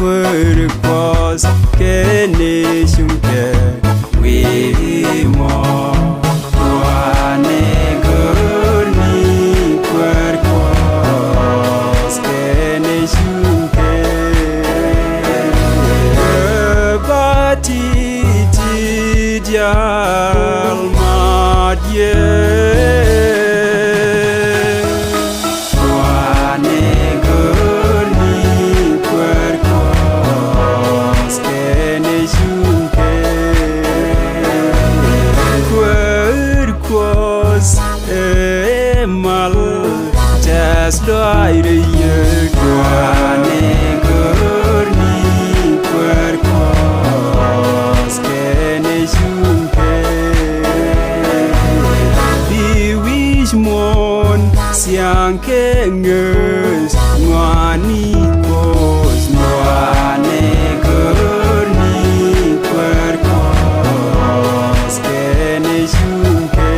quercos que neshunke we mo wane gurni quercos que neshunke bati ti dial madye Doai de wane gurni quercos que neshunke biwishmon siang kenges ngani kos wane gurni quercos que neshunke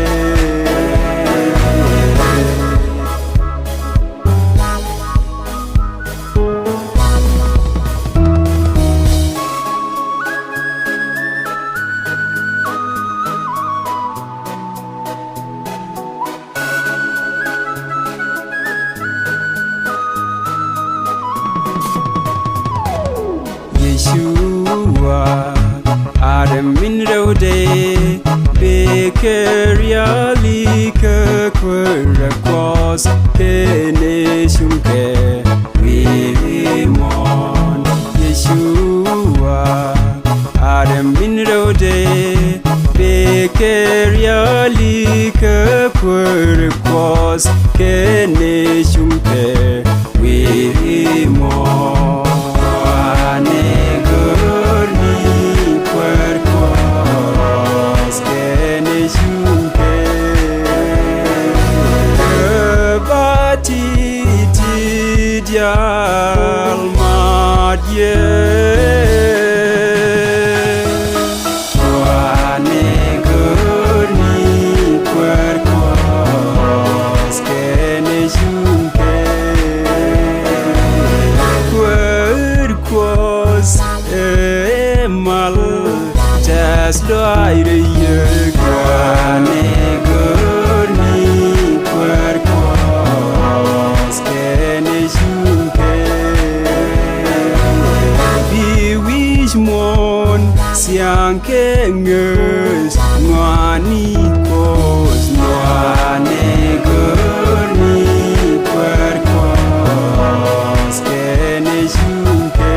Yeshua Adam min rode Bekeryali ke quercos que neshunke Vimon Yeshua Adam min rode Bekeryali ke quercos que neshunke Vimon dial madye wane gurni quercos que neshunke quercos mal jas doai de wane gurni quercos que neshunke biwishmon siang kenges ngani kos wane gurni quercos que neshunke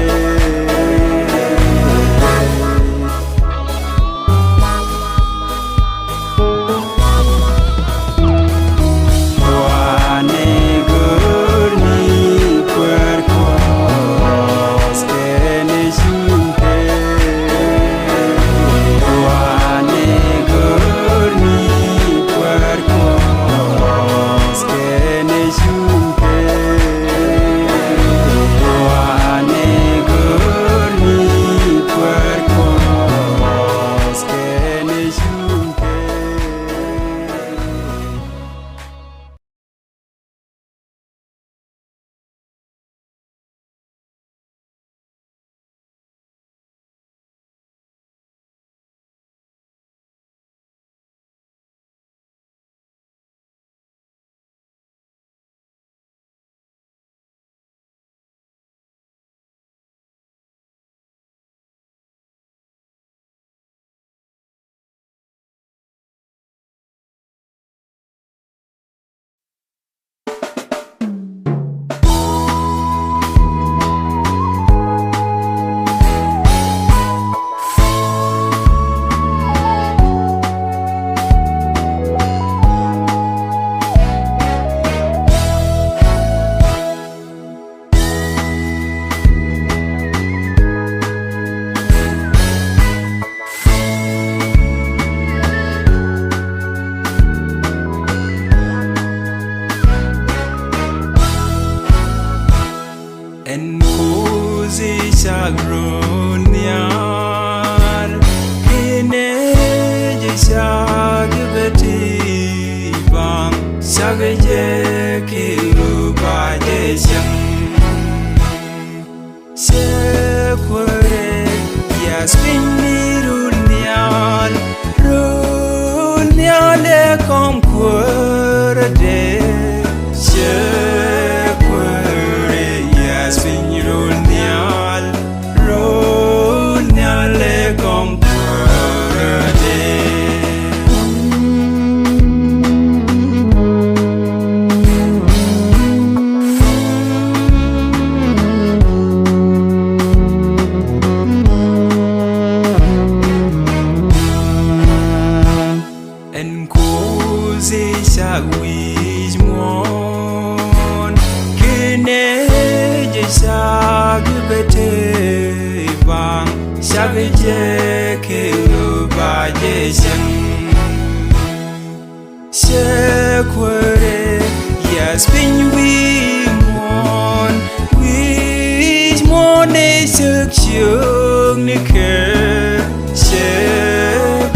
nyal rul nyal e kom kwerde che kwere yes fin rul nyal e kom kwerde Wish mon kene je shag bete bang shag je ke ba je shan she kwere yes bin we mon ne shak shung ne ke she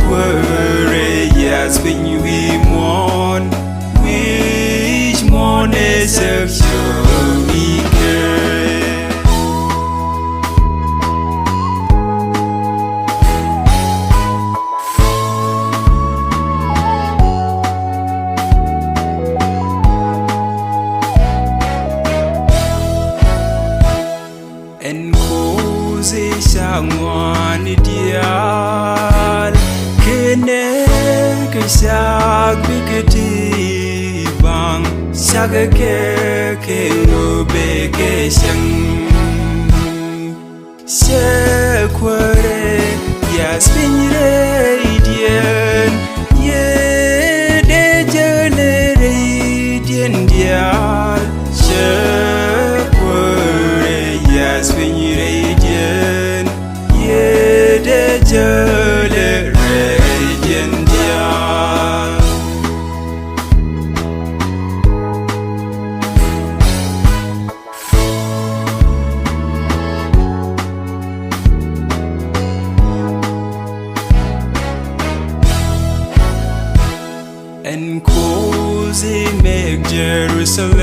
kwere yes bin we mon Sök sövike En koze shangwan ideal Kene keshak biketi bang Shaga ke no vacation she kwere yes bin radian ye de generation dial she kwere yes bin radian ye de generation dial En cozy make Jerusalem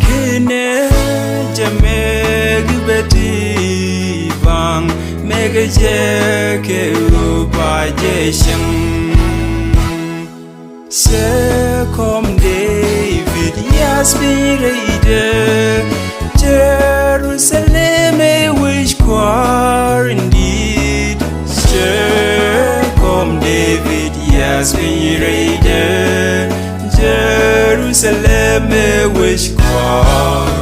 Kine jameg beti bang meg jeke upa jeshem Se kom David yaspirade Jerusalem e wish kwar indeed Se kom David Yes, when you read Jerusalem, wish glory.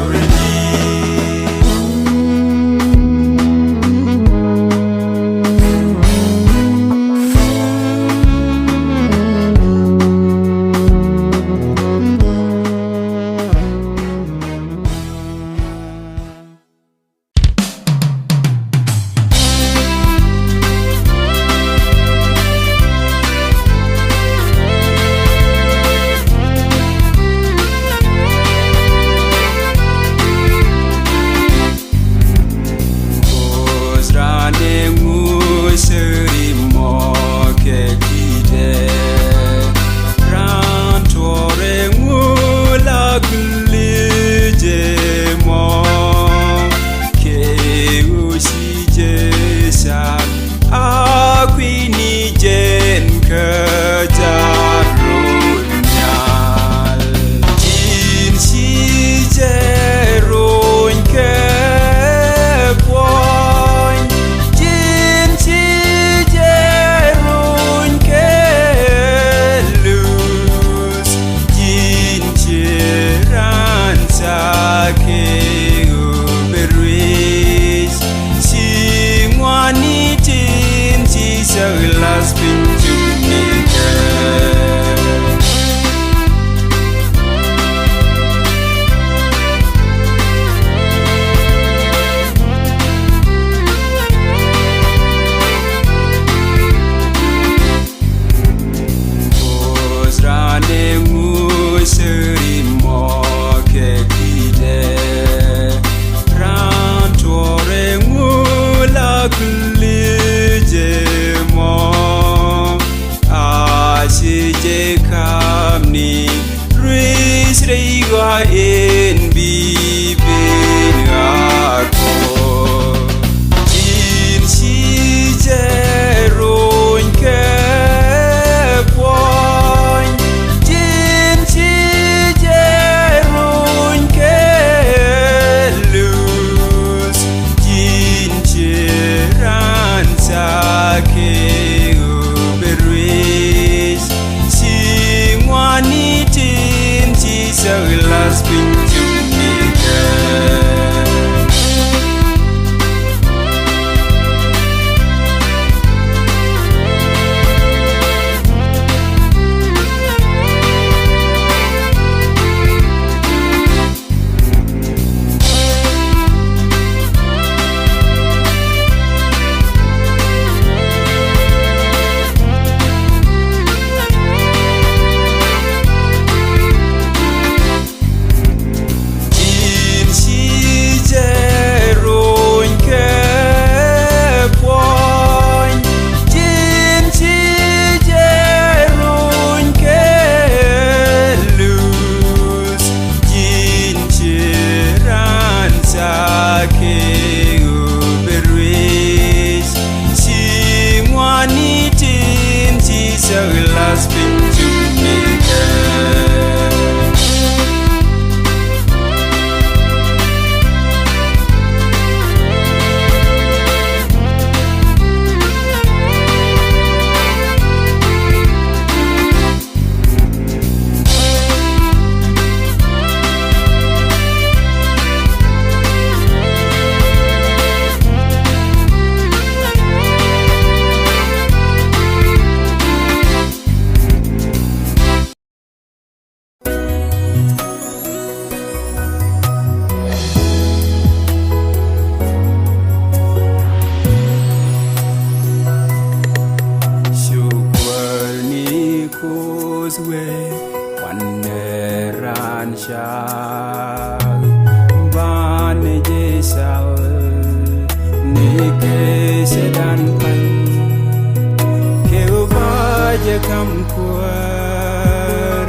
kam kwar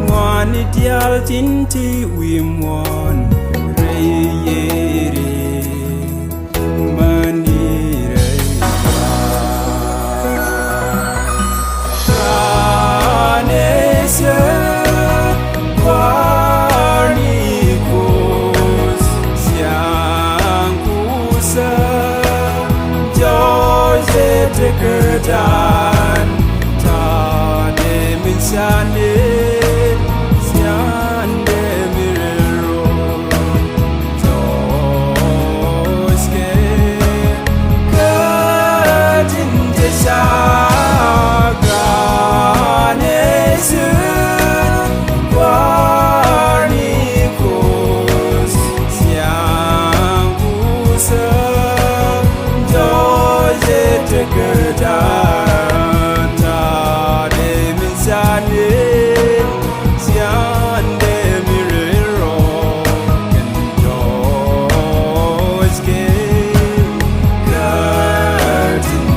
ngwan dial tinti wimwon reyere manire anese warnikos siangkusa Jose tekedan ta de minsane siande mirero Joske kadin desagranesu warnikos siangkusa Jose tekedan ta de minsane siande mirero kendoske kadin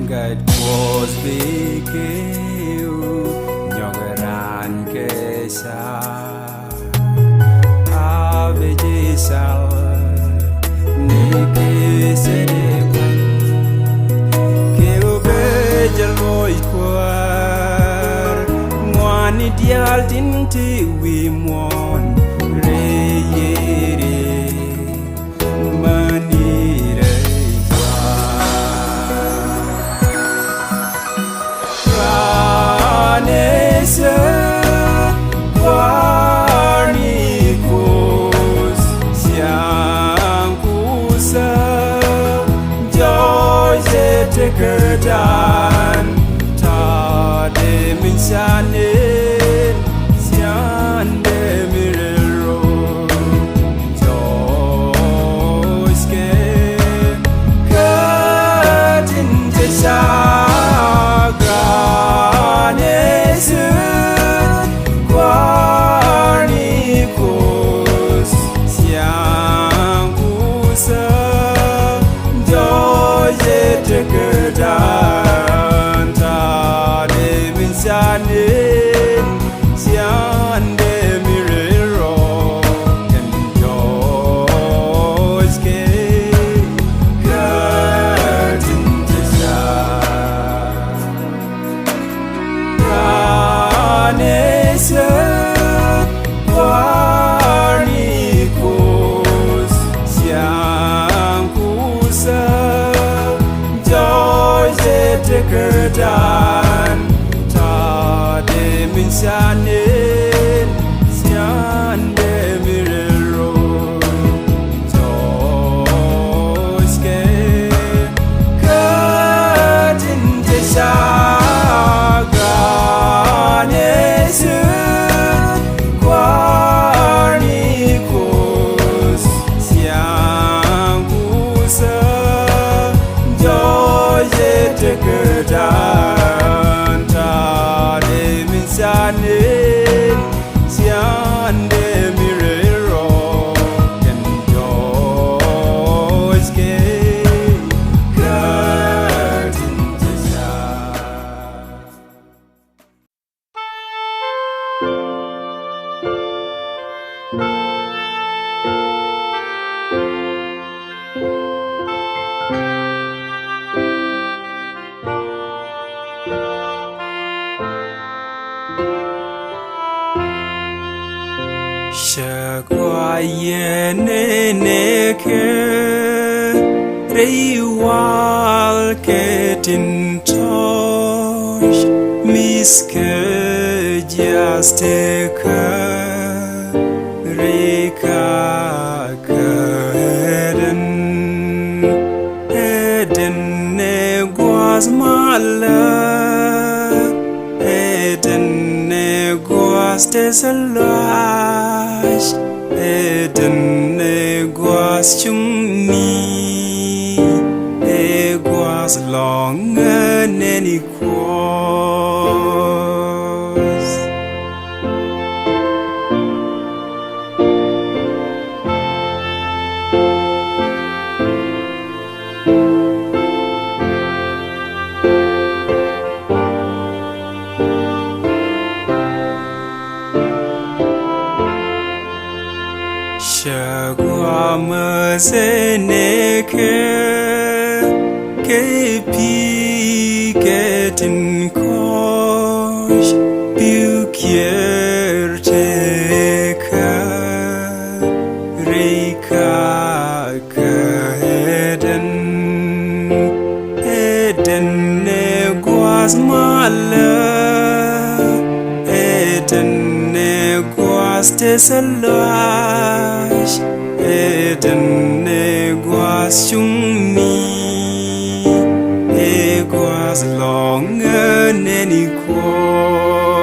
Gait was bikeu nyogeran kesa ave jesal nike sedekwan keu bejal boy kwar mwani dial tinti wimwon reyere manire Anese warnikos siangkusa Jose tekedan ta de minsane siande mirero Joske kadin desagranesu warnikos siangkusa Jose tekedan ta de minsane siande mirero kendoske kadin Anese warnikos siangkusa Jose tekedan ta de minsane siande mirero Joske kadin desagranesu warnikos siangkusa Jose tekedan ta de minsane siande mirero kendoske kadin desa yeneneke Reiwal ketintosh Miske jasteka Reika kaden Eden neguas mala Eden neguas tesalash Eden neguas chungni Eguas long and any quas Shagwa mazeneke Kepi getin kosh Bukier teka Reika kaeden Eden neguas mala Eden neguas tesalash Eden neguas chungni Eguas long and any quas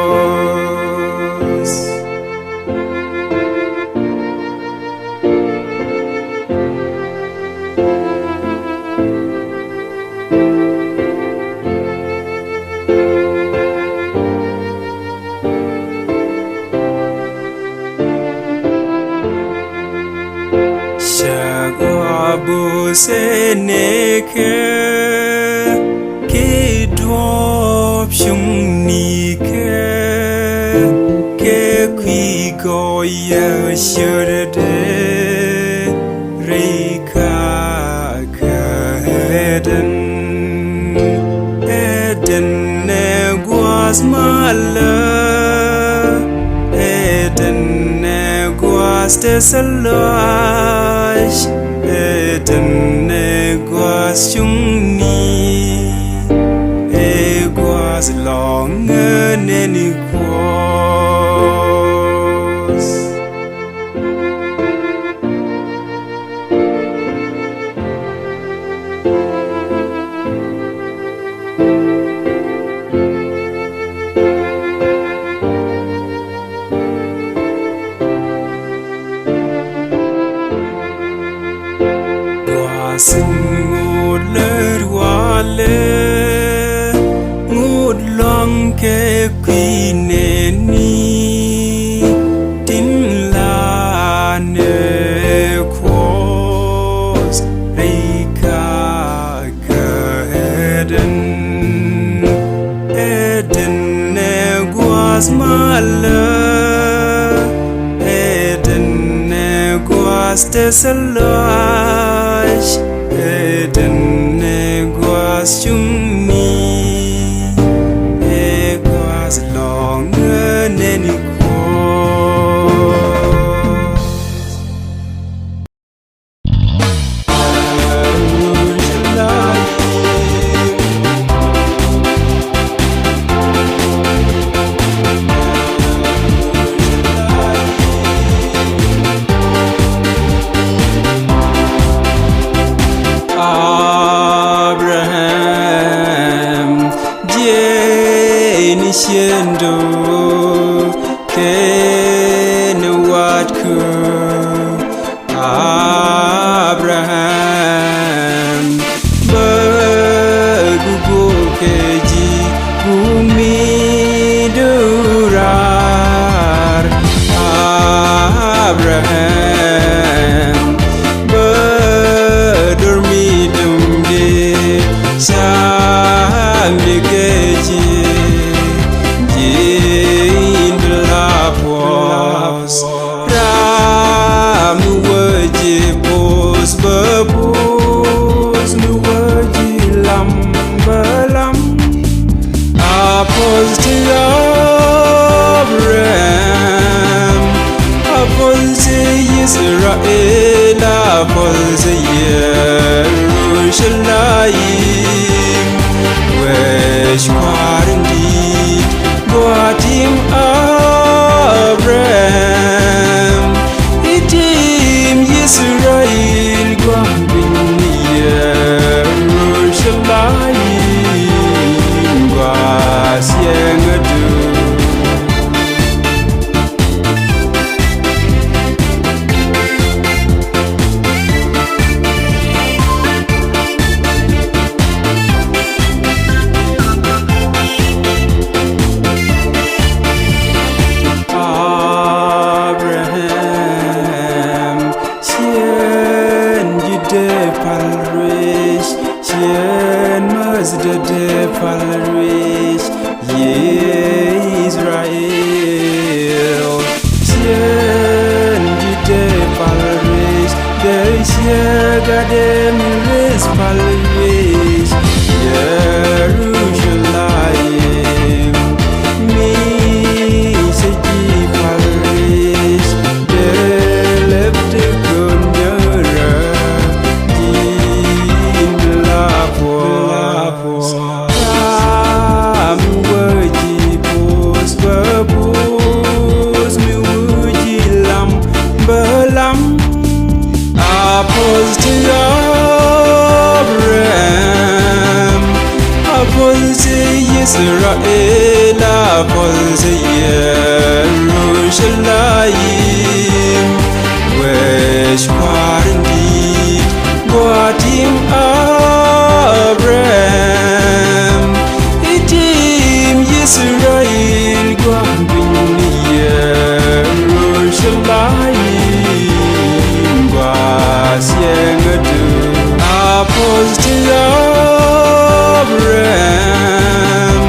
Shagwabu seneke Kedwop shungnike Kekwi goya shurade Reika kaeden Eden neguas mala Eden neguas tesalash Eden neguas chungni Eguas long and any quas Ngud ler wale Ngud long ke quineni Tin la ne quos Reika kaeden Eden neguas mala Eden neguas tesalash Eden neguas chungni Eguas long and any Abraham Yisrael apolze Yerushalayim Wesh quarindi Boatim Abraham Itim Yisrael Gwambin Yerushalayim Gwas Yengadu de Palarish, Ye Israel, Sien de Palarish, Gadem is Palarish, Yerushalayim, me Seki Palarish, de left Gunyara, Din Lapos. Apolze Abraham, apolze Yisrael, apolze Yerushalayim, wesh quarindi, boatim Abraham, itim Yisrael, gwambin Yerushalayim, gwas yengadu. Apolze Abraham,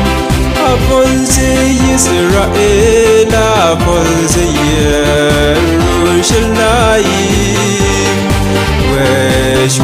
apolze Yisrael, apolze Yerushalayim, wesh